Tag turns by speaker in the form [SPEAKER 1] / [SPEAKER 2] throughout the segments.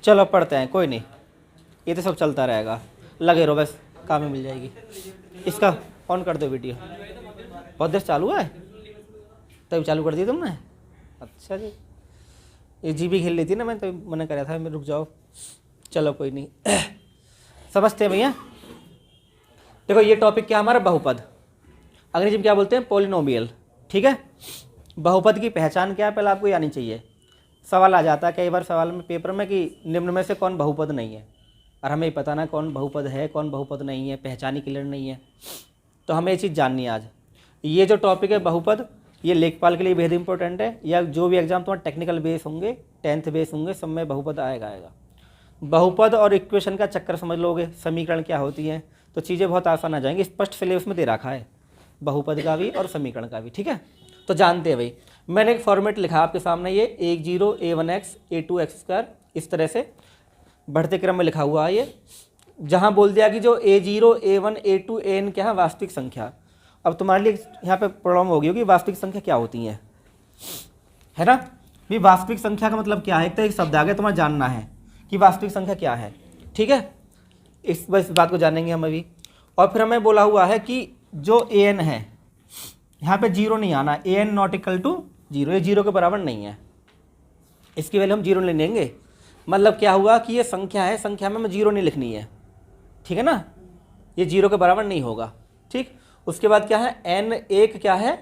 [SPEAKER 1] चलो पढ़ते हैं, कोई नहीं, ये तो सब चलता रहेगा, लगे रहो बस, काम में मिल जाएगी। इसका ऑन कर दो वीडियो, बहुत देर चालू है, तभी चालू कर दी तुमने। अच्छा जी, ये जीबी खेल ली थी ना, मैं तभी मना कर रहा था, मैं रुक जाओ। चलो कोई नहीं, समझते हैं भैया। देखो ये टॉपिक क्या हमारा, बहुपद, अंग्रेजी में क्या बोलते हैं, पॉलिनोमियल। ठीक है, बहुपद की पहचान क्या है पहले आपको ये आनी चाहिए। सवाल आ जाता है कई बार सवाल में पेपर में कि निम्न में से कौन बहुपद नहीं है, और हमें पता ना कौन बहुपद है कौन बहुपद नहीं है, पहचान ही क्लियर नहीं है, तो हमें ये चीज़ जाननी है आज। ये जो टॉपिक है बहुपद, ये लेखपाल के लिए बेहद इंपॉर्टेंट है, या जो भी एग्जाम तुम्हारे टेक्निकल बेस होंगे, 10th बेस होंगे, सब में बहुपद आएगा। बहुपद और इक्वेशन का चक्कर समझ लोगे, समीकरण क्या होती है, तो चीज़ें बहुत आसान आ जाएंगी। स्पष्ट सिलेबस में दे रखा है बहुपद का भी और समीकरण का भी। ठीक है, तो जानते हैं भाई, मैंने एक फॉर्मेट लिखा आपके सामने, ये 10 a1x a2x², इस तरह से बढ़ते क्रम में लिखा हुआ है ये, जहाँ बोल दिया कि जो a0 a1 a2 an क्या है, वास्तविक संख्या। अब तुम्हारे लिए यहाँ पे प्रॉब्लम होगी कि वास्तविक संख्या क्या होती है ना भी। वास्तविक संख्या का मतलब क्या है, एक तो एक शब्द आगे तुम्हें जानना है कि वास्तविक संख्या क्या है। ठीक है, इस बात को जानेंगे हम अभी। और फिर हमें बोला हुआ है कि जो an है, यहाँ पे जीरो नहीं आना, an not equal to zero, ये जीरो के बराबर नहीं है, इसकी वैल्यू हम जीरो ले लेंगे। मतलब क्या हुआ कि ये संख्या है, संख्या में हमें जीरो नहीं लिखनी है, ठीक है ना, ये जीरो के बराबर नहीं होगा। ठीक, उसके बाद क्या है, n एक क्या है,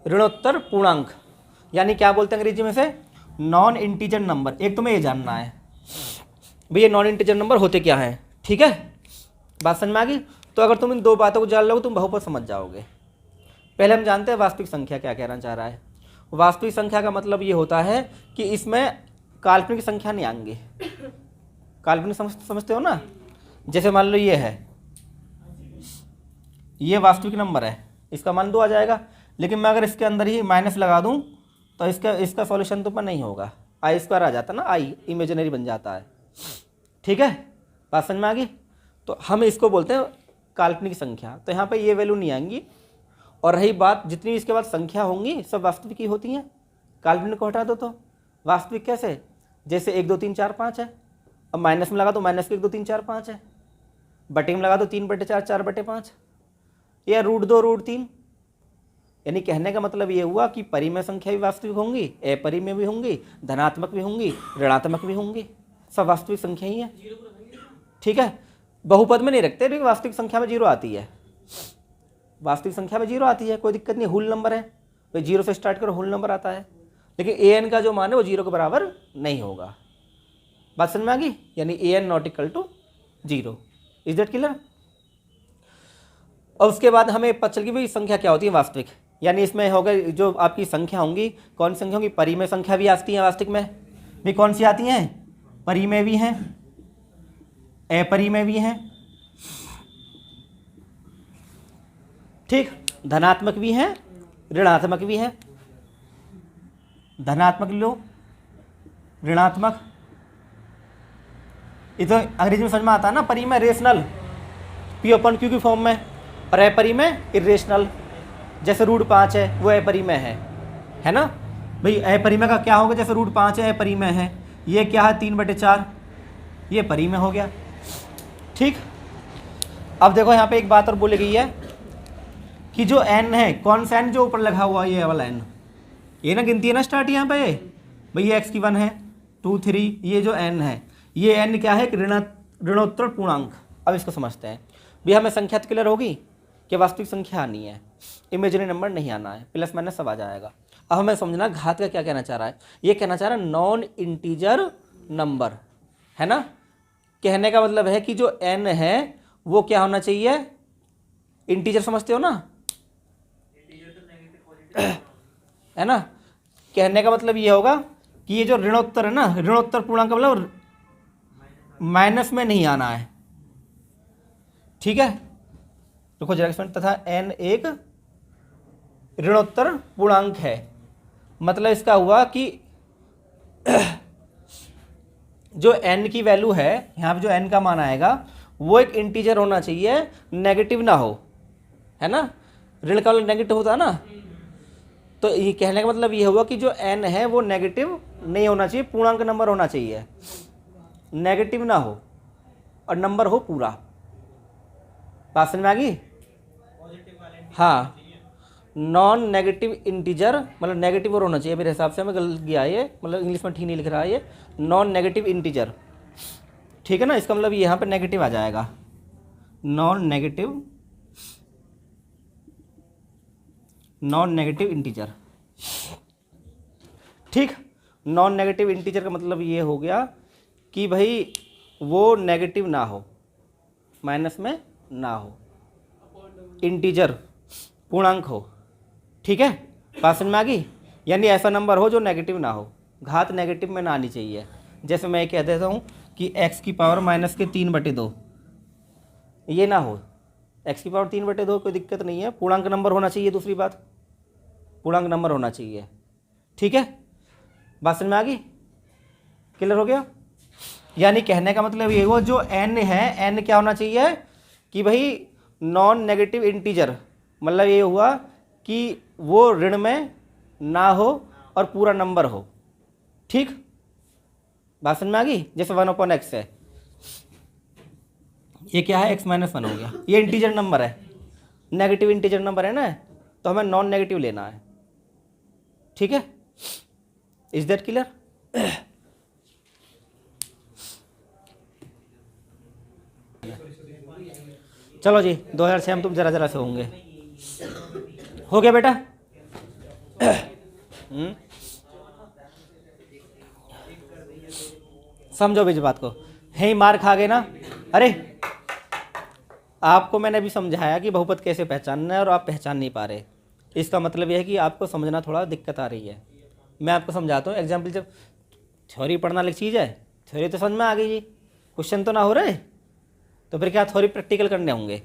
[SPEAKER 1] ऋणोत्तर पूर्णांक, यानी क्या बोलते हैं अंग्रेजी में से, नॉन इंटीजर नंबर। एक तुम्हें ये जानना है भैया नॉन इंटीजर नंबर होते क्या है। ठीक है, बात समझ में आ गई। तो अगर तुम इन दो बातों को जान लोगे तुम बहुपद समझ जाओगे। पहले हम जानते हैं वास्तविक संख्या क्या कहना चाह रहा है। वास्तविक संख्या का मतलब ये होता है कि इसमें काल्पनिक संख्या नहीं आएंगे। काल्पनिक समझते हो ना, जैसे मान लो ये है, ये वास्तविक नंबर है, इसका मान 2 आ जाएगा, लेकिन मैं अगर इसके अंदर ही माइनस लगा दूं तो इसका सॉल्यूशन तो पर नहीं होगा, i² आ जाता ना, आई इमेजिनरी बन जाता है। ठीक है, बात समझ में आ गई। तो हम इसको बोलते हैं काल्पनिक संख्या, तो यहाँ पे ये वैल्यू नहीं आएंगी। और रही बात, जितनी इसके बाद संख्या होंगी सब वास्तविक ही होती हैं, काल्पनिक को हटा दो तो वास्तविक। कैसे, जैसे 1 2 3 4 5 है, अब माइनस में लगा दो माइनस के 1 2 3 4 5 है, बटे में लगा दो 3/4 4/5, या √2 √3। यानी कहने का मतलब ये हुआ कि परिमेय संख्या भी वास्तविक होंगी, अपरिमेय भी होंगी, धनात्मक भी होंगी, ऋणात्मक भी होंगी, सब वास्तविक संख्या ही है। ठीक है, बहुपद में नहीं रखते, लेकिन वास्तविक संख्या में जीरो आती है, वास्तविक संख्या में जीरो आती है, कोई दिक्कत नहीं, होल नंबर है तो जीरो से स्टार्ट करो, होल नंबर आता है। लेकिन an का जो मान है वो जीरो के बराबर नहीं होगा। बात समझ में आ गई, यानी an not equal to zero. Is that clear. और उसके बाद हमें पता चल गई भाई संख्या क्या होती है वास्तविक, यानी इसमें होगा जो आपकी संख्या होंगी, कौन सी संख्या होंगी, परिमेय संख्या भी आती है वास्तविक में भी, कौन सी आती हैं, परिमेय भी हैं, अपरिमेय भी हैं। ठीक, धनात्मक भी हैं, ऋणात्मक भी हैं, धनात्मक लो, ऋणात्मक, ये तो अंग्रेजी में समझ में आता है ना। परिमेय रेशनल, P/Q की फॉर्म में, और अपरिमेय इरेशनल, जैसे √5 है वो अपरिमेय है ना भाई। अपरिमेय का क्या होगा, जैसे √5 है अपरिमेय है, ये क्या है 3/4, ये परिमेय हो गया। ठीक, अब देखो यहाँ पे एक बात और बोली गई है कि जो n है, कौन सा n जो ऊपर लगा हुआ है, ये वाला n, ये ना गिनती है ना स्टार्ट यहाँ पे भाई, ये x की 1 है 2 3, ये जो n है, ये n क्या है, ऋणोत्तर पूर्णांक। अब इसको समझते हैं भैया, हमें संख्या क्लियर होगी कि वास्तविक संख्या आनी है, इमेजिनरी नंबर नहीं आना है, प्लस माइनस सब आ जाएगा। अब हमें समझना घात का क्या कहना चाह रहा है, ये कहना चाह रहा है नॉन इंटीजर नंबर, है ना। कहने का मतलब है कि जो n है वो क्या होना चाहिए, इंटीजर, समझते हो ना, है ना। कहने का मतलब ये होगा कि ये जो ऋणोत्तर है ना, ऋणोत्तर पूर्णांक का मतलब माइनस में नहीं आना है। ठीक है, देखो जरा, तथा n एक ऋणोत्तर पूर्णांक है, मतलब इसका हुआ कि जो n की वैल्यू है, यहाँ पे जो n का मान आएगा वो एक इंटीजर होना चाहिए, नेगेटिव ना हो, है ना। ऋण का नेगेटिव होता है ना, तो ये कहने का मतलब ये हुआ कि जो n है वो नेगेटिव नहीं होना चाहिए, पूर्णांक नंबर होना चाहिए, नेगेटिव ना हो और नंबर हो पूरा। बात समझ में आ गई? हाँ, नॉन नेगेटिव इंटीजर मतलब नेगेटिव और होना चाहिए मेरे हिसाब से, मैं गलत गया ये, मतलब इंग्लिश में ठीक नहीं लिख रहा है ये, नॉन नेगेटिव इंटीजर, ठीक है ना। इसका मतलब यहाँ पे नेगेटिव आ जाएगा, नॉन नेगेटिव इंटीजर, ठीक। नॉन नेगेटिव इंटीजर का मतलब ये हो गया कि भाई वो नेगेटिव ना हो, माइनस में ना हो, इंटीजर पूर्णांक हो, ठीक है। बात समझ में आ गई? यानी ऐसा नंबर हो जो नेगेटिव ना हो, घात नेगेटिव में ना आनी चाहिए। जैसे मैं कह देता हूँ कि x की पावर -3/2, ये ना हो, x की पावर 3/2 कोई दिक्कत नहीं है, पूर्णांक नंबर होना चाहिए, दूसरी बात पूर्णांक नंबर होना चाहिए, ठीक है। बात समझ में आ गई? क्लियर हो गया? यानी कहने का मतलब ये हुआ जो n है, n क्या होना चाहिए कि भाई नॉन नेगेटिव इंटीजर, मतलब ये हुआ कि वो ऋण में ना हो और पूरा नंबर हो, ठीक। बात समझ में आ गई? जैसे 1/x है, ये क्या है, x-1 हो गया, ये इंटीजर नंबर है, नेगेटिव इंटीजर नंबर है ना, तो हमें नॉन नेगेटिव लेना है, ठीक है। Is that clear? चलो जी, 2006 में तुम जरा जरा से होंगे, हो गया बेटा? समझो भी इस बात को, है ही मार खा गए ना। अरे आपको मैंने अभी समझाया कि बहुपद कैसे पहचानना है और आप पहचान नहीं पा रहे, इसका मतलब यह है कि आपको समझना थोड़ा दिक्कत आ रही है। मैं आपको समझाता हूँ एग्जाम्पल, जब थ्योरी पढ़ना अलग चीज़ है, थ्योरी तो समझ में आ गई जी, क्वेश्चन तो ना हो रहे, तो फिर क्या थ्योरी प्रैक्टिकल करने होंगे।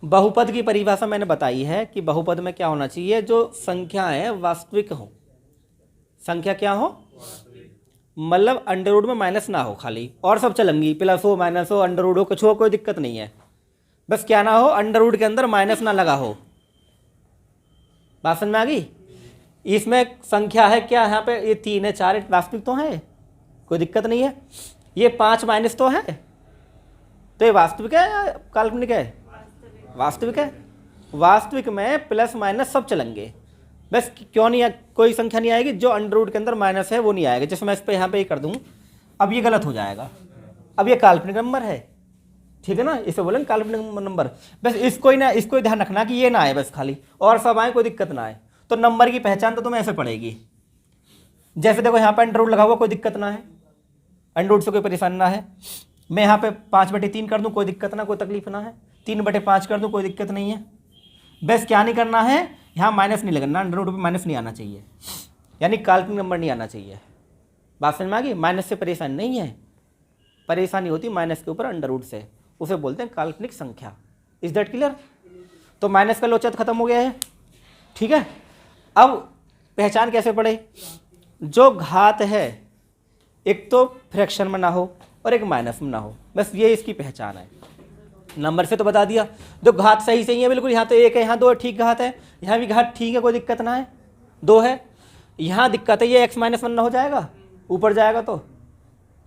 [SPEAKER 1] बहुपद की परिभाषा मैंने बताई है कि बहुपद में क्या होना चाहिए, जो संख्या है वास्तविक हो, संख्या क्या हो, मतलब अंडर रूट में माइनस ना हो खाली, और सब चलेंगी, प्लस हो माइनस हो अंडर रूट हो कुछ हो, कोई दिक्कत नहीं है, बस क्या ना हो, अंडर रूट के अंदर माइनस ना लगा हो। बात समझ में आ गई? इसमें संख्या है क्या, यहाँ पे ये 3 है 4 है, वास्तविक तो है, कोई दिक्कत नहीं है। ये 5 माइनस तो है, तो ये वास्तविक है या काल्पनिक है? वास्तविक है। वास्तविक में प्लस माइनस सब चलेंगे, बस क्यों नहीं, कोई संख्या नहीं आएगी जो अंडर रूट के अंदर माइनस है वो नहीं आएगा। जैसे मैं इस पे यहाँ पे ही कर दूँ, अब ये गलत हो जाएगा, अब ये काल्पनिक नंबर है, ठीक है ना, इसे बोलेंगे काल्पनिक नंबर। बस इसको ही ना, इसको ही ध्यान रखना कि ये ना आए बस खाली, और सब आए कोई दिक्कत ना आए। तो नंबर की पहचान तो तुम्हें ऐसे पड़ेगी, जैसे देखो यहाँ पे अंडर रूट लगा हुआ, कोई दिक्कत ना है, अंडर रूट से कोई परेशानी ना है। मैं यहाँ पे 5/3 कर दूँ, कोई दिक्कत ना, कोई तकलीफ ना है। 3/5 कर दूँ, कोई दिक्कत नहीं है। बस क्या नहीं करना है, यहाँ माइनस नहीं लगना, अंडर रूट पे माइनस नहीं आना चाहिए, यानी काल्पनिक नंबर नहीं आना चाहिए। बात समझ में आ गई? माइनस से परेशानी नहीं है, परेशानी होती माइनस के ऊपर अंडर रूट से, उसे बोलते हैं काल्पनिक संख्या। Is that clear? तो माइनस का लोचत खत्म हो गया है, ठीक है। अब पहचान कैसे पड़े, जो घात है एक तो फ्रैक्शन में ना हो और एक माइनस में ना हो, बस ये इसकी पहचान है। नंबर से तो बता दिया, जो घात सही सही है बिल्कुल, यहाँ तो 1 है, यहाँ 2 है, ठीक घात है, यहाँ भी घात ठीक है, कोई दिक्कत ना है, 2 है। यहाँ दिक्कत है, ये x-1 ना हो जाएगा, ऊपर जाएगा तो,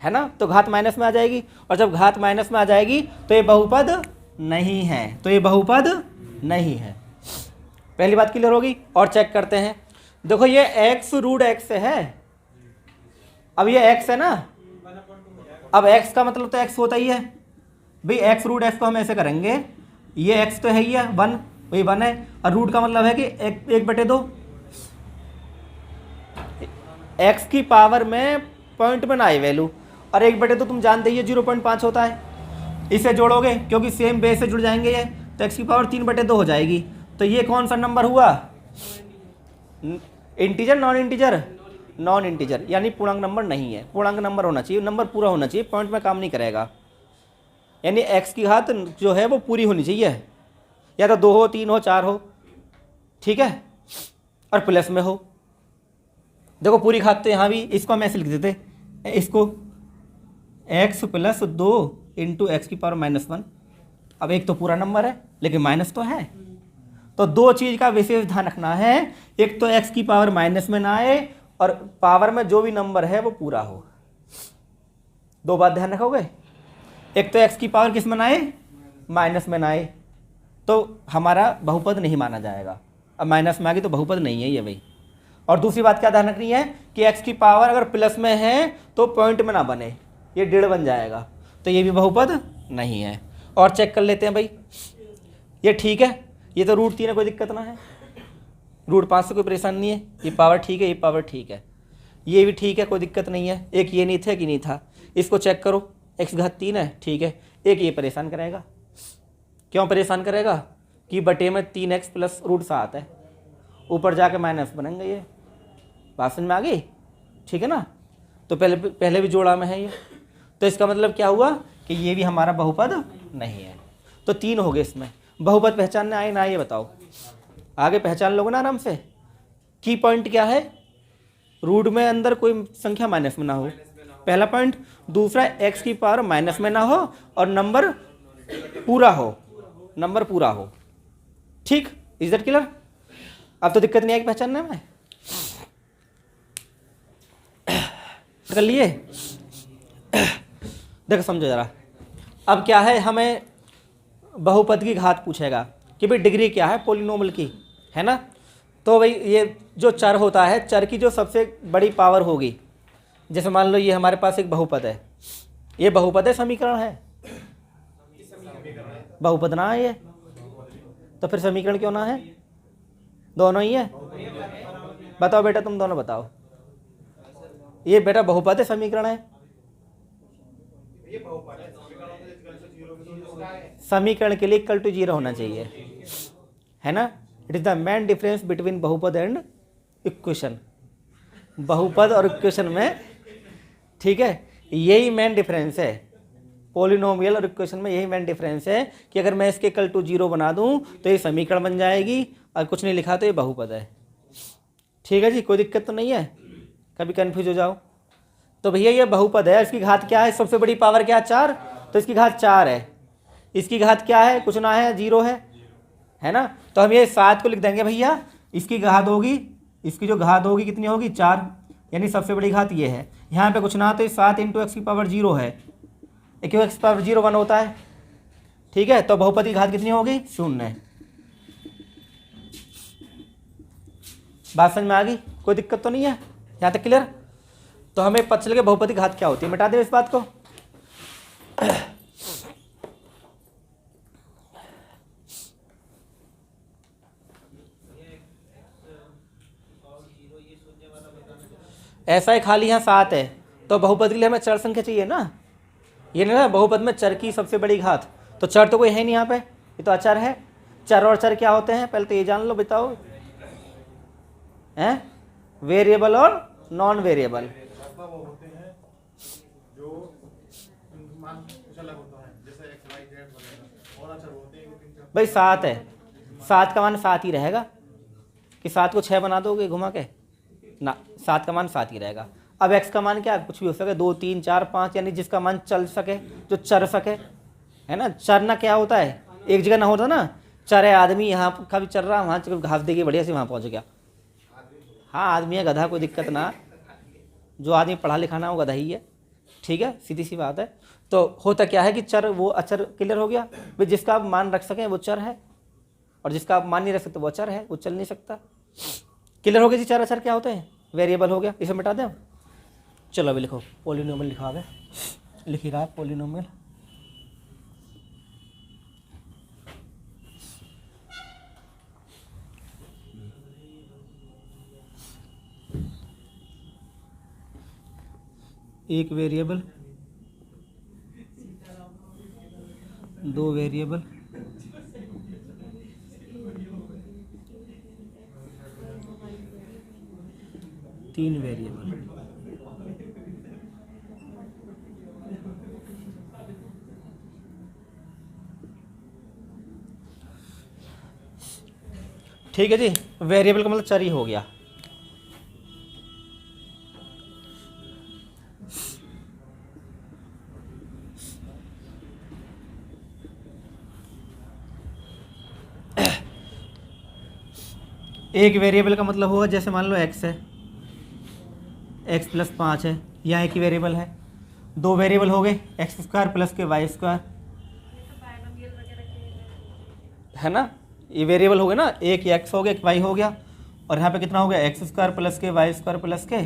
[SPEAKER 1] है ना, तो घात माइनस में आ जाएगी, और जब घात माइनस में आ जाएगी तो ये बहुपद नहीं है, तो ये बहुपद नहीं है। पहली बात क्लियर होगी। और चेक करते हैं, देखो ये x√x है, अब ये x है ना, अब x का मतलब तो x होता ही है भाई, x√x को हम ऐसे करेंगे, ये x तो है ही है 1, वही 1 है, और रूट का मतलब है कि 1/2, x की पावर में पॉइंट में ना आए वैल्यू, और 1/2 तुम जानते ही 0.5 होता है, इसे जोड़ोगे क्योंकि सेम बेस से जुड़ जाएंगे ये, तो x की पावर 3/2 हो जाएगी। तो ये कौन सा नंबर हुआ, integer non integer, non integer, यानी पूर्णांक नंबर नहीं है। पूर्णांक नंबर होना चाहिए, नंबर पूरा होना चाहिए, पॉइंट में काम नहीं करेगा, यानी x की घात जो है वो पूरी होनी चाहिए, या तो 2 हो 3 हो 4 हो, ठीक है, और प्लस में हो। देखो पूरी घात तो यहाँ भी, इसको हम ऐसे लिख देते, इसको x + 2 × x की पावर -1। अब एक तो पूरा नंबर है लेकिन माइनस तो है, तो दो चीज़ का विशेष ध्यान रखना है, एक तो x की पावर माइनस में ना आए, और पावर में जो भी नंबर है वो पूरा हो। दो बात ध्यान रखोगे, एक तो x की पावर किस में ना आए, माइनस में ना आए, तो हमारा बहुपद नहीं माना जाएगा। अब माइनस में आ गई तो बहुपद नहीं है ये भाई। और दूसरी बात क्या ध्यान रखनी है कि x की पावर अगर प्लस में है तो पॉइंट में ना बने, ये 1.5 बन जाएगा, तो ये भी बहुपद नहीं है। और चेक कर लेते हैं भाई, ये ठीक है, ये तो √3 है, कोई दिक्कत ना है, √5 से कोई परेशानी नहीं है, ये पावर ठीक है, ये पावर ठीक है, ये भी ठीक है, कोई दिक्कत नहीं है। एक ये नहीं था कि नहीं था, इसको चेक करो, x घात 3 है, ठीक है। एक ये परेशान करेगा, क्यों परेशान करेगा कि बटे में 3x प्लस √7 है, ऊपर जाके माइनस बनेंगे, ये बात समझ में आ गई, ठीक है ना। तो पहले भी जोड़ा में है ये, तो इसका मतलब क्या हुआ कि ये भी हमारा बहुपद नहीं है। तो 3 हो गए इसमें। बहुपद पहचानने आए ना, ये बताओ, आगे पहचान लोगे ना आराम से। की पॉइंट क्या है, रूट में अंदर कोई संख्या माइनस में ना हो, पहला पॉइंट। दूसरा, x की पावर माइनस में ना हो और नंबर पूरा हो, नंबर पूरा हो, ठीक। Is that clear? अब तो दिक्कत नहीं आएगी पहचानने में, कर लिए। देखो समझो जरा, अब क्या है, हमें बहुपद की घात पूछेगा कि भाई डिग्री क्या है पॉलिनोमियल की, है ना। तो भाई ये जो चर होता है, चर की जो सबसे बड़ी पावर होगी, जैसे मान लो ये हमारे पास एक बहुपद है, ये बहुपद है, समीकरण है, बहुपद ना है ये, तो फिर समीकरण क्यों ना है, दोनों ही है। बताओ बेटा, तुम दोनों बताओ, ये बेटा बहुपद है, समीकरण है, समीकरण के लिए इक्वल टू 0 होना चाहिए, है ना। It is the main difference between बहुपद एंड इक्वेशन, बहुपद और इक्वेशन में, ठीक है, यही मेन डिफरेंस है। पॉलिनोमियल और इक्वेशन में यही मेन डिफरेंस है कि अगर मैं इसके इक्वल टू 0 बना दूं तो ये समीकरण बन जाएगी, और कुछ नहीं लिखा तो ये बहुपद है, ठीक है जी, कोई दिक्कत तो नहीं है, कभी कन्फ्यूज हो जाओ। तो भैया ये बहुपद है, इसकी घात क्या है, सबसे बड़ी पावर क्या है, 4, तो इसकी घात 4 है। इसकी घात क्या है, कुछ ना है, 0 है ना। तो हम ये 7 को लिख देंगे भैया, इसकी घात होगी, इसकी जो घात होगी कितनी होगी, 4, यानी सबसे बड़ी घात ये है। यहाँ पे कुछ ना, तो 7 × x की पावर 0 है, क्यों x की पावर 0 1 होता है, ठीक है। तो बहुपद की घात कितनी होगी, 0। बात समझ में आ गई, कोई दिक्कत तो नहीं है यहाँ तक, क्लियर। तो हमें पता चल गया बहुपद की घात क्या होती है, मिटा दें इस बात को। ऐसा है, खाली यहाँ 7 है, तो बहुपद के लिए हमें चर संख्या चाहिए ना, ये नहीं ना बहुपद में चर की सबसे बड़ी घात, तो चर तो कोई है नहीं यहाँ पे, ये तो अचर है। चर और चर क्या होते हैं, पहले तो ये जान लो, बताओ, हैं, वेरिएबल और नॉन वेरिएबल। भाई 7 है, 7 का मान 7 ही रहेगा, कि 7 को 6 बना दोगे घुमा के ना, 7 का मान 7 ही रहेगा। अब x का मान क्या, कुछ भी हो सके, 2 3 4 5, यानी जिसका मान चल सके, जो चर सके, है ना। चर ना क्या होता है, एक जगह ना होता ना, चर है आदमी, यहाँ का भी चल रहा, वहाँ घास देगी बढ़िया से वहाँ पहुँच गया। हाँ आदमी है, गधा, कोई दिक्कत ना, जो आदमी पढ़ा लिखा ना वो गधा ही है, ठीक है, सीधी सी बात है। तो होता क्या है कि चर वो अचर, क्लियर हो गया भाई, जिसका आप मान रख सकें वो चर है, और जिसका आप मान नहीं रख सकते वो अचर है, वो चल नहीं सकता। क्लियर हो गया जी, चर अचर क्या होते हैं, वेरिएबल हो गया, इसे मिटा दें। चलो अभी लिखो, पॉलिनोमियल लिखा है, लिख ही रहा है पॉलिनोमियल। एक वेरिएबल, 2 वेरिएबल, 3 वेरिएबल। ठीक है जी, वेरिएबल का मतलब चर ही हो गया। एक वेरिएबल का मतलब होगा, जैसे मान लो x है, एक्स प्लस 5 है, यहाँ एक ही वेरिएबल है, दो वेरिएबल हो गए एक्स स्क्वायर प्लस के वाई स्क्वायर, है ना। ये वेरिएबल हो गए ना, एक एक्स हो गया एक वाई हो गया, और यहाँ पे कितना हो गया एक्स स्क्वायर प्लस के वाई स्क्वायर प्लस के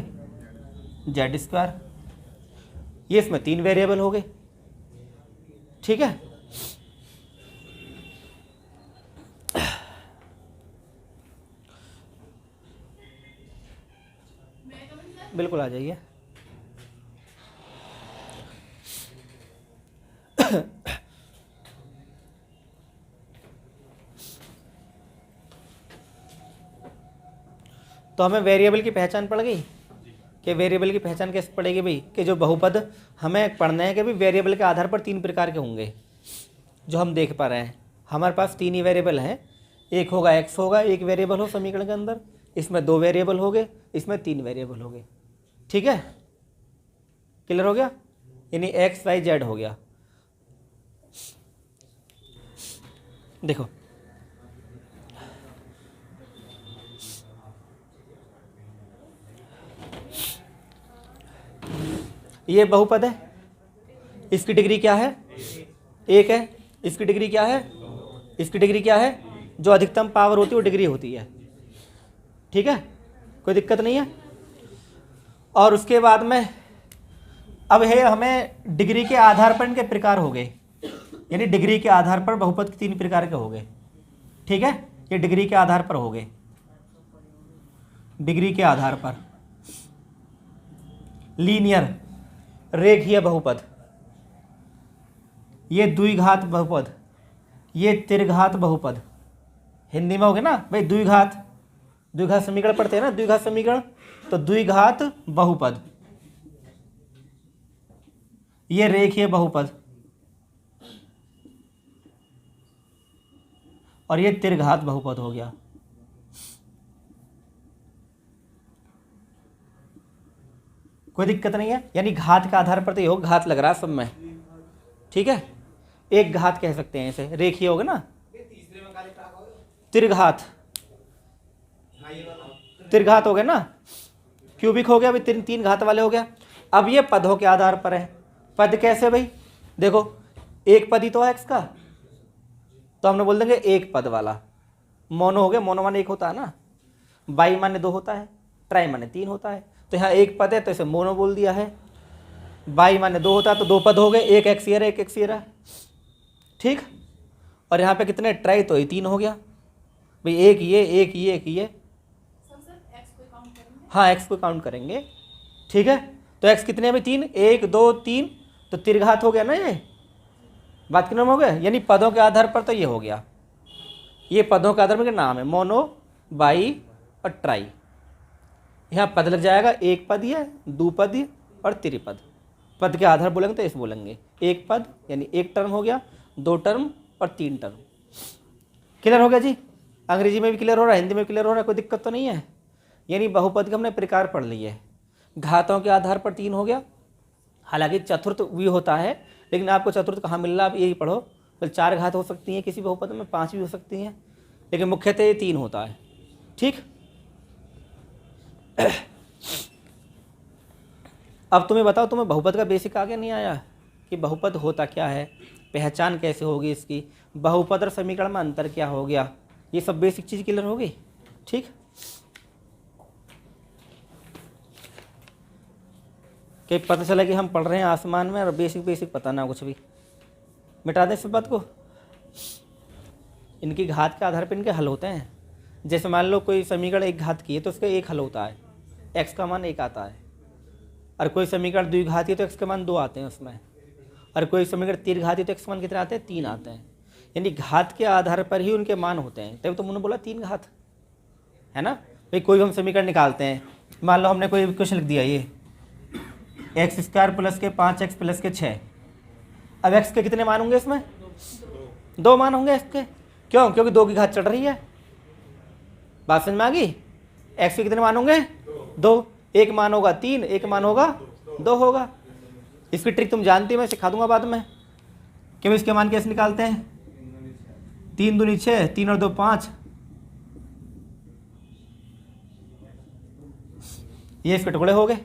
[SPEAKER 1] जेड स्क्वायर। ये इसमें तीन वेरिएबल हो गए, ठीक है। बिल्कुल आ जाइए। तो हमें वेरिएबल की पहचान पड़ गई कि वेरिएबल की पहचान कैसे पड़ेगी भाई, कि जो बहुपद हमें पढ़ना है कि भाई वेरिएबल के आधार पर तीन प्रकार के होंगे जो हम देख पा रहे हैं। हमारे पास तीन ही वेरिएबल हैं, एक होगा एक्स होगा, एक वेरिएबल हो समीकरण के अंदर, इसमें दो वेरिएबल हो गए, इसमें तीन वेरिएबल हो गए, ठीक है। क्लियर हो गया, यानी एक्स वाई जेड हो गया। देखो ये बहुपद है, इसकी डिग्री क्या है, एक है। इसकी डिग्री क्या है, इसकी डिग्री क्या है, जो अधिकतम पावर होती है वो डिग्री होती है, ठीक है, कोई दिक्कत नहीं है। और उसके बाद में अब है हमें डिग्री के आधार पर इनके प्रकार हो गए, यानी डिग्री के आधार पर बहुपद के तीन प्रकार के हो गए, ठीक है। ये डिग्री के आधार पर हो गए, डिग्री के आधार पर लीनियर रेखीय बहुपद, ये द्विघात बहुपद, ये त्रिघात बहुपद। हिंदी में हो गया ना भाई द्विघात, द्विघात समीकरण पढ़ते हैं ना, द्विघात समीकरण, तो द्विघात बहुपद, ये रेखीय बहुपद, और ये त्रिघात बहुपद हो गया। कोई दिक्कत नहीं है, यानी घात के आधार पर तो ये हो, घात लग रहा है सब में, ठीक है। एक घात कह सकते हैं इसे, रेखीय होगा ना। त्रिघात, त्रिघात हो गया ना, क्यूबिक हो गया भाई, तीन घात वाले हो गया। अब ये पदों के आधार पर है। पद कैसे भाई, देखो एक पद ही तो है एक्स का, तो हमने बोल देंगे एक पद वाला। मोनो हो गया, मोनो माने एक होता है ना, बाई माने दो होता है, ट्राई माने तीन होता है, तो यहाँ एक पद है तो इसे मोनो बोल दिया है। बाई माने दो होता है तो दो पद हो गए, एक एक्स ये रहा एक एक्स ये रहा, ठीक। और यहाँ पे कितने ट्राई, तो ये तीन हो गया भाई, एक ये एक ये एक ये, हाँ एक्स को काउंट करेंगे, ठीक है। तो एक्स कितने में, तीन, एक दो तीन, तो त्रिघात हो गया ना, ये बात कितना हो गया, यानी पदों के आधार पर तो ये हो गया, ये पदों के आधार पर नाम है, मोनो बाई और ट्राई। यहाँ पद लग जाएगा, एक पद ये, दो पद ये और त्रिपद। पद के आधार बोलेंगे तो ऐसे बोलेंगे, एक पद यानी एक टर्म हो गया, दो टर्म और तीन टर्म। क्लियर हो गया जी, अंग्रेजी में भी क्लियर हो रहा है, हिंदी में भी क्लियर हो रहा है, कोई दिक्कत तो नहीं है। यानी बहुपद के हमने प्रकार पढ़ लिए, घातों के आधार पर तीन हो गया, हालांकि चतुर्थ भी होता है, लेकिन आपको चतुर्थ कहाँ मिल रहा है, आप यही पढ़ो। तो चार घात हो सकती हैं किसी बहुपद में, पांच भी हो सकती हैं, लेकिन मुख्यतः ये तीन होता है, ठीक। अब तुम्हें बताओ, तुम्हें बहुपद का बेसिक आगे नहीं आया कि बहुपद होता क्या है, पहचान कैसे होगी इसकी, बहुपद और समीकरण में अंतर क्या हो गया, ये सब बेसिक चीज़ क्लियर होगी, ठीक। कि पता चला कि हम पढ़ रहे हैं आसमान में और बेसिक पता ना कुछ भी, मिटा दें इस बात को। इनकी घात के आधार पर इनके हल होते हैं। जैसे मान लो कोई समीकरण एक घात की है तो उसका एक हल होता है, एक्स का मान एक आता है, और कोई समीकरण द्विघाती है तो एक्स के मान दो आते हैं उसमें, और कोई समीकरण त्रिघाती है तो एक्स के मान कितने आते हैं, तीन आते हैं। यानी घात के आधार पर ही उनके मान होते हैं, तभी तो उन्होंने बोला तीन घात, है ना भाई। कोई भी हम समीकरण निकालते हैं, मान लो हमने कोई क्वेश्चन लिख दिया, ये एक्स स्क्वायर प्लस के 5x प्लस के 6, अब एक्स के कितने मान होंगे इसमें, दो मान होंगे इसके, क्यों, क्योंकि दो की घात चढ़ रही है। बात समझ में आ गई, एक्स के कितने मान होंगे, दो, एक मान होगा तीन, एक मान होगा दो होगा। इसकी ट्रिक तुम जानती हो, मैं सिखा दूंगा बाद में कि इसके मान कैसे निकालते हैं। तीन दूनी 6, तीन और दो 5, ये इसके टुकड़े हो गए,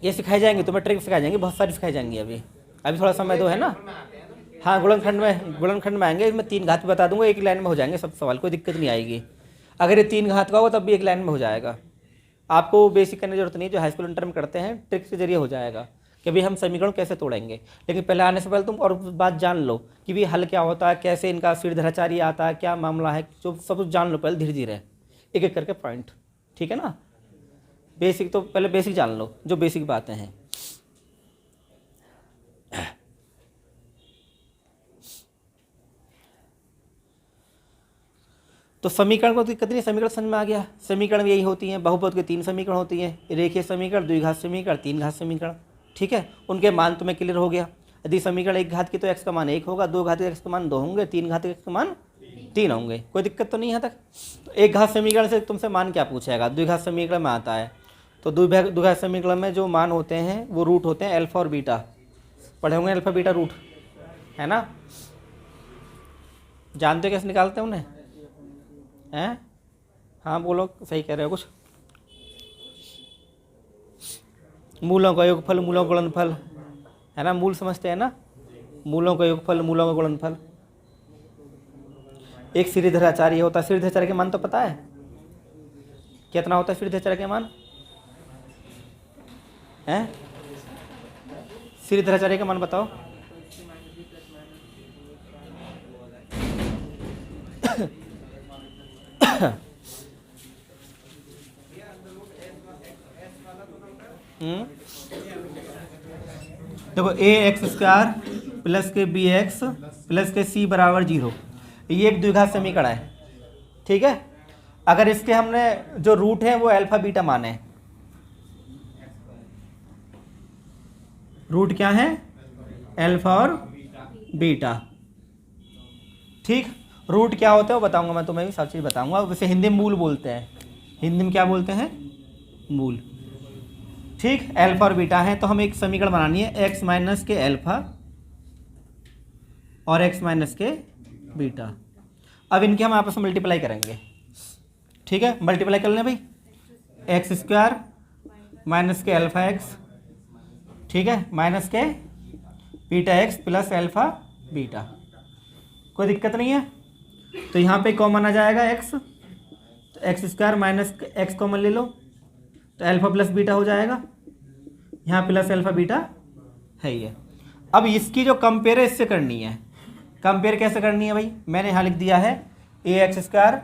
[SPEAKER 1] ये सिखाई जाएंगी तुम्हें, ट्रिक सिखाई जाएंगी, बहुत सारी सिखाई जाएंगी। अभी अभी थोड़ा समय दो, है ना। हाँ, गुणनखंड में आएंगे। इसमें 3 घात बता दूंगा, एक लाइन में हो जाएंगे सब सवाल, कोई दिक्कत नहीं आएगी। अगर ये 3 घात का होगा तब भी एक लाइन में हो जाएगा। आपको बेसिक करने की जरूरत नहीं, जो हाई स्कूल इंटर में करते हैं ट्रिक के जरिए हो जाएगा कि भाई हम समीकरण कैसे तोड़ेंगे। लेकिन पहले आने से पहले तुम और बात जान लो कि भाई हल क्या होता है, कैसे इनका सिरधराचार्य आता है, क्या मामला है, जो सब कुछ जान लो पहले, धीरे धीरे एक एक करके पॉइंट, ठीक है ना। बेसिक तो पहले बेसिक जान लो, जो बेसिक बातें हैं। तो समीकरण को दिक्कत नहीं, समीकरण समझ में आ गया। समीकरण यही होती हैं, बहुपद के 3 समीकरण होती हैं, रेखीय समीकरण, द्विघात समीकरण, 3 घात समीकरण, ठीक है। उनके मान तुम्हें क्लियर हो गया। यदि समीकरण 1 घात की तो x का मान 1 होगा, 2 घात के x का मान 2 होंगे, 3 घात के x का मान 3 होंगे। कोई दिक्कत तो नहीं यहाँ तक। तो 1 घात समीकरण से तुमसे मान क्या पूछेगा, द्विघात समीकरण में आता है। तो द्विघात समीकरण में जो मान होते हैं वो रूट होते हैं अल्फा और बीटा, पढ़े होंगे अल्फा बीटा रूट, है ना। जानते हो कैसे निकालते हैं उन्हें, हैं? हाँ बोलो, सही कह रहे हो कुछ। मूलों का योगफल, मूलों का गुणनफल, है ना। मूल समझते हैं ना, मूलों का योगफल, मूलों का गुणनफल। एक सिरधराचार्य होता है। सिरधराचार्य के मान तो पता है कितना होता है, सिरधराचार्य के मान हैं? सिरधराचार्य का मान बताओ। देखो ax² प्लस के bx प्लस के c बराबर 0, ये एक द्विघात समीकरण है, ठीक है। अगर इसके हमने जो रूट है वो अल्फा बीटा माने, रूट क्या है, अल्फा और बीटा, ठीक। रूट क्या होता है वो बताऊंगा मैं तुम्हें, भी सब चीज़ बताऊंगा। वैसे हिंदी में मूल बोलते हैं, हिंदी में क्या बोलते हैं, मूल, ठीक। अल्फा और बीटा है तो हमें एक समीकरण बनानी है, x माइनस के अल्फा और x माइनस के बीटा। अब इनके हम आपस में मल्टीप्लाई करेंगे, ठीक है। मल्टीप्लाई कर लें भाई, x² माइनस के अल्फा x, ठीक है, माइनस के beta x plus alpha beta. कोई दिक्कत नहीं है। तो यहाँ पे कॉमन आ जाएगा x, तो x² माइनस x कॉमन ले लो तो अल्फा प्लस बीटा हो जाएगा, यहाँ प्लस अल्फा बीटा है ये। अब इसकी जो कंपेयर है इससे करनी है। कंपेयर कैसे करनी है भाई, मैंने यहाँ लिख दिया है ax²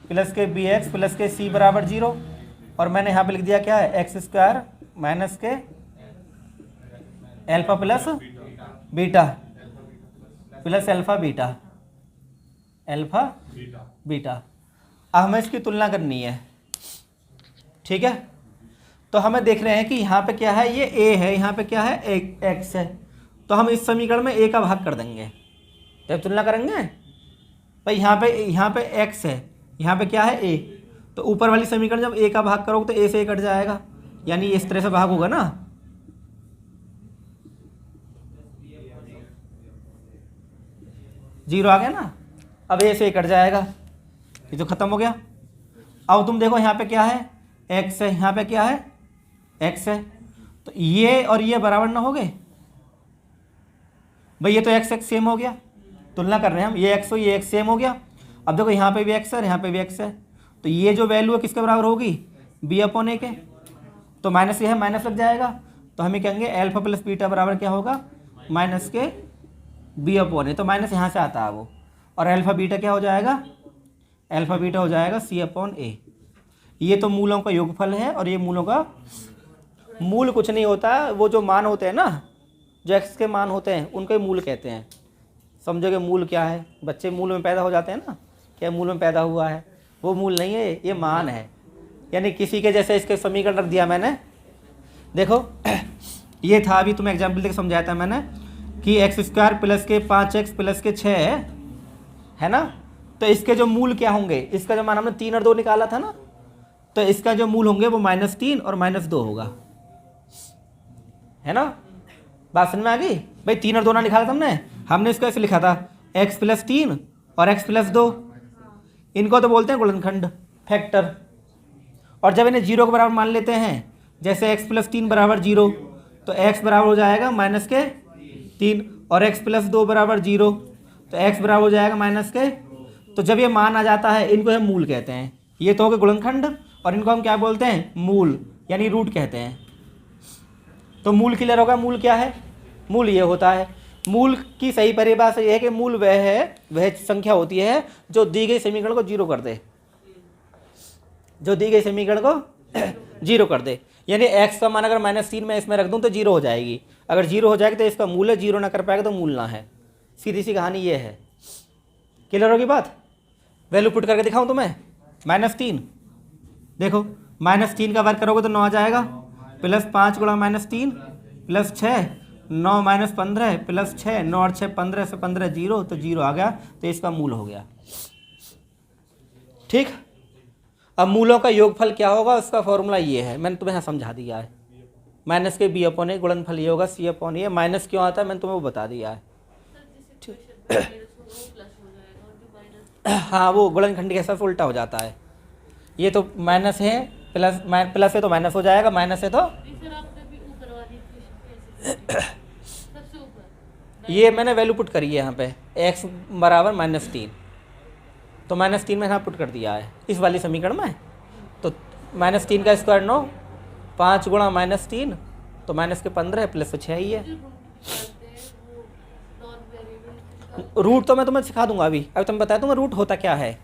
[SPEAKER 1] प्लस के bx प्लस के c बराबर 0, और मैंने यहाँ पे लिख दिया क्या है, x² माइनस के alpha plus beta plus alpha beta, alpha beta. अब हमें इसकी तुलना करनी है, ठीक है। तो हमें देख रहे हैं कि यहाँ पे क्या है, ये a है, यहाँ पे क्या है, x है। तो हम इस समीकरण में a का भाग कर देंगे, जब तुलना करेंगे भाई यहाँ पे x है, यहाँ पे क्या है a, तो ऊपर वाली समीकरण जब a का भाग करोगे तो a से a कट जाएगा, यानी इस तरह से भाग होगा ना, 0 आ गया ना। अब a से a कट जाएगा, ये तो खत्म हो गया। अब तुम देखो यहाँ पे क्या है, x है, यहाँ पे क्या है, x है, तो ये और ये बराबर ना हो गए भाई, ये तो x सेम हो गया, तुलना कर रहे हैं हम, ये x हो ये x सेम हो गया। अब देखो यहाँ पे भी x है, यहाँ पे भी x है, तो ये जो वैल्यू है किसके बराबर होगी, b/a के, तो माइनस ये है, माइनस लग जाएगा, तो हमें कहेंगे अल्फा प्लस बीटा बराबर क्या होगा, माइनस के b/a, तो माइनस यहाँ से आता है वो, और अल्फा बीटा क्या हो जाएगा, अल्फा बीटा हो जाएगा c/a। ये तो मूलों का योगफल है, और ये मूलों का, मूल कुछ नहीं होता, वो जो मान होते हैं ना, जो x के मान होते हैं उनको मूल कहते हैं। समझोगे मूल क्या है, बच्चे मूल में पैदा हो जाते हैं ना, क्या मूल में पैदा हुआ है, वो मूल नहीं है, ये मान है। यानी किसी के जैसे इसके समीकरण रख दिया मैंने, देखो ये था, अभी तुम्हें एग्जाम्पल देकर समझाया था मैंने कि x² प्लस के 5x प्लस के 6 है ना, तो इसके जो मूल क्या होंगे, इसका जो मान हमने 3 और 2 निकाला था ना, तो इसका जो मूल होंगे वो -3 और -2 होगा, है ना। बात समझ में आ गई भाई, 3 और 2 ना निकाला था हमने इसको ऐसे लिखा था x + 3 और x + 2, इनको तो बोलते हैं गुणनखंड, फैक्टर। और जब इन्हें 0 के बराबर मान लेते हैं जैसे x प्लस 3 बराबर 0, तो x बराबर हो जाएगा माइनस के 3, और x प्लस 2 बराबर 0, तो x बराबर हो जाएगा माइनस के। तो जब ये मान आ जाता है, इनको हम मूल कहते हैं। ये तो हो गए गुणनखंड, और इनको हम क्या बोलते हैं? मूल, यानी रूट कहते हैं। तो मूल क्लियर होगा। मूल क्या है? मूल ये होता है, मूल की सही परिभाषा यह है कि मूल वह संख्या होती है जो दी गई समीकरण को जीरो कर दे, जो दी गई समीकरण को जीरो कर दे। यानी x का मान अगर -3 मैं इसमें रख दूं तो जीरो हो जाएगी। अगर जीरो हो जाएगी तो इसका मूल है, जीरो ना कर पाएगा तो मूल ना है। सीधी सी कहानी ये है। क्लियर होगी बात? वैल्यू पुट करके दिखाऊं तुम्हें। -3 देखो, -3 का वर्ग करोगे तो 9 आ जाएगा, प्लस 5 गुणा -3 प्लस 6, 9 - 15 प्लस 6, 9 और 6 15, से 15 जीरो, तो जीरो आ गया, तो इसका मूल हो गया। ठीक। अब मूलों का योगफल क्या होगा, उसका फॉर्मूला ये है, मैंने तुम्हें यहाँ समझा दिया है। माइनस के b/a, गुणनफल ये होगा c/a। माइनस क्यों आता है मैंने तुम्हें वो बता दिया है। हाँ, वो गुणनखंड के साथ उल्टा हो जाता है। ये तो माइनस है, प्लस है तो माइनस हो जाएगा, माइनस है तो ये मैंने वैल्यू पुट करी है यहाँ पे, x बराबर -3, तो -3 मैंने यहाँ पुट कर दिया है इस वाली समीकरण में। तो -3 का स्क्वायर 9, 5 गुणा -3, तो माइनस के 15 प्लस 6 ही है। रूट तो मैं तुम्हें सिखा दूंगा अभी तुम्हें बताया तुम्हें रूट होता क्या है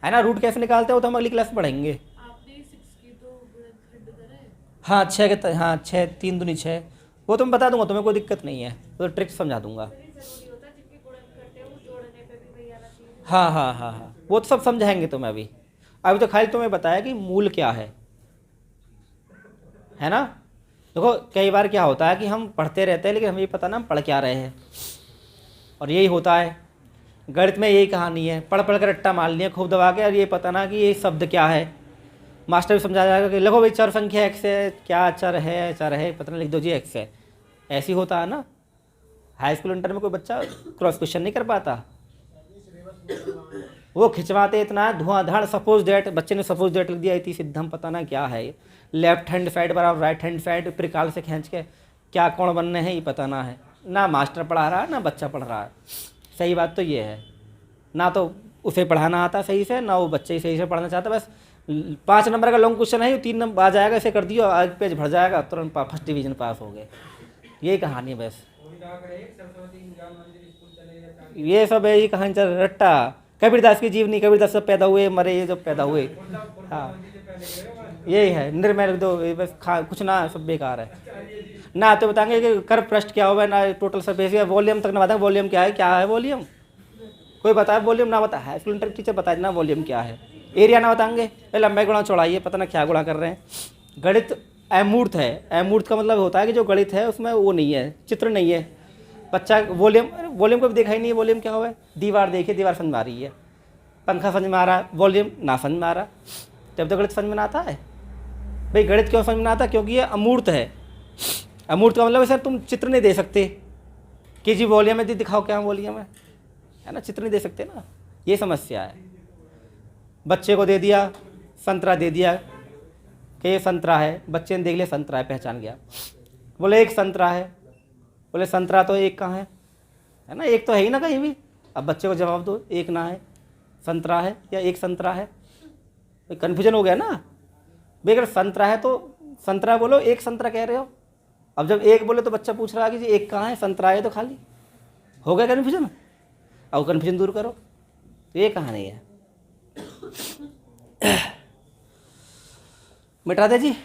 [SPEAKER 1] ना। रूट कैसे निकालते हो तो हम अगली क्लास में पढ़ेंगे। हाँ 6 के हाँ 6, 3 दूनी 6, वो तो मैं बता दूंगा, तुम्हें कोई दिक्कत नहीं है, तो ट्रिक समझा दूंगा। हाँ हाँ हाँ हाँ, वो तो सब समझाएंगे तुम्हें अभी। अभी तो खाली तुम्हें बताया कि मूल क्या है ना। देखो कई बार क्या होता है कि हम पढ़ते रहते हैं लेकिन हमें ये पता ना हम पढ़ क्या रहे हैं, और यही होता है गणित में, यही कहानी है। पढ़ कर रट्टा मार लिया खूब दबा के, और ये पता ना कि ये शब्द क्या है। मास्टर भी समझा जाएगा कि लिखो भाई चर संख्या x है, क्या चर है पता नहीं, लिख दो जी x है। ऐसी होता है ना। हाई स्कूल इंटर में कोई बच्चा क्रॉस क्वेश्चन नहीं कर पाता, वो खिंचवाते इतना धुआंधार। सपोज दैट, बच्चे ने सपोज दैट लिख दिया, इतनी सिद्धम पता ना क्या है। लेफ्ट हैंड साइड बराबर राइट हैंड साइड त्रिकाल से खींच के क्या कोण बनने हैं ये पता ना है। ना मास्टर पढ़ा रहा है ना बच्चा पढ़ रहा है। सही बात तो ये है, ना तो उसे पढ़ाना आता सही से, ना वो बच्चे सही से पढ़ना चाहता। बस 5 नंबर का लॉन्ग क्वेश्चन है, 3 नंबर आ जाएगा, इसे कर दियो, आज पेज भर जाएगा, तुरंत फर्स्ट डिवीजन पास हो गए। यही कहानी है बस। ये सब है, ये कहानी चल रट्टा। कबीरदास की जीवनी, कबीरदास सब पैदा हुए मरे, ये जब पैदा हुए। हाँ यही है, निर्मल दो बस, कुछ ना, सब बेकार है ना। तो बताएंगे कि कर पृष्ठ क्या हुआ ना, टोटल सरफेस या वॉल्यूम तक ना बताएंगे। वॉल्यूम क्या है वॉल्यूम, कोई बताए वॉल्यूम ना बताया है, स्कूल टीचर बताए ना वॉल्यूम क्या है। एरिया ना बताएंगे, लंबाई गुणा चौड़ाई है, पता ना क्या गुणा कर रहे हैं। गणित अमूर्त है, अमूर्त का मतलब होता है कि जो गणित है उसमें वो नहीं है, चित्र नहीं है। बच्चा वॉल्यूम को भी देखा ही नहीं है, वॉल्यूम क्या हुआ है। दीवार देखिए, दीवार समझ में आ रही है, पंखा समझ में आ रहा, वॉल्यूम ना समझ में आ रहा, तब तो गणित समझ में आता है भाई। गणित क्यों समझ में आता? क्योंकि ये अमूर्त है। अमूर्त का मतलब सर तुम चित्र नहीं दे सकते कि जी वॉल्यूम में दिखाओ क्या वॉल्यूम है ना, चित्र नहीं दे सकते ना, ये समस्या है। बच्चे को दे दिया संतरा, दे दिया कि ये संतरा है, बच्चे ने देख लिया संतरा है, पहचान गया, बोले एक संतरा है। बोले संतरा तो एक कहाँ है ना, एक तो है ही ना कहीं भी। अब बच्चे को जवाब दो, एक ना है, संतरा है या एक संतरा है, कन्फ्यूजन हो गया ना भाई। अगर संतरा है तो संतरा बोलो, एक संतरा कह रहे हो। अब जब एक बोले तो बच्चा पूछ रहा है कि जी एक कहाँ है, संतरा है तो खाली हो गया कन्फ्यूजन। अब कन्फ्यूजन दूर करो, ये कहाँ नहीं है, मिटा दे जी।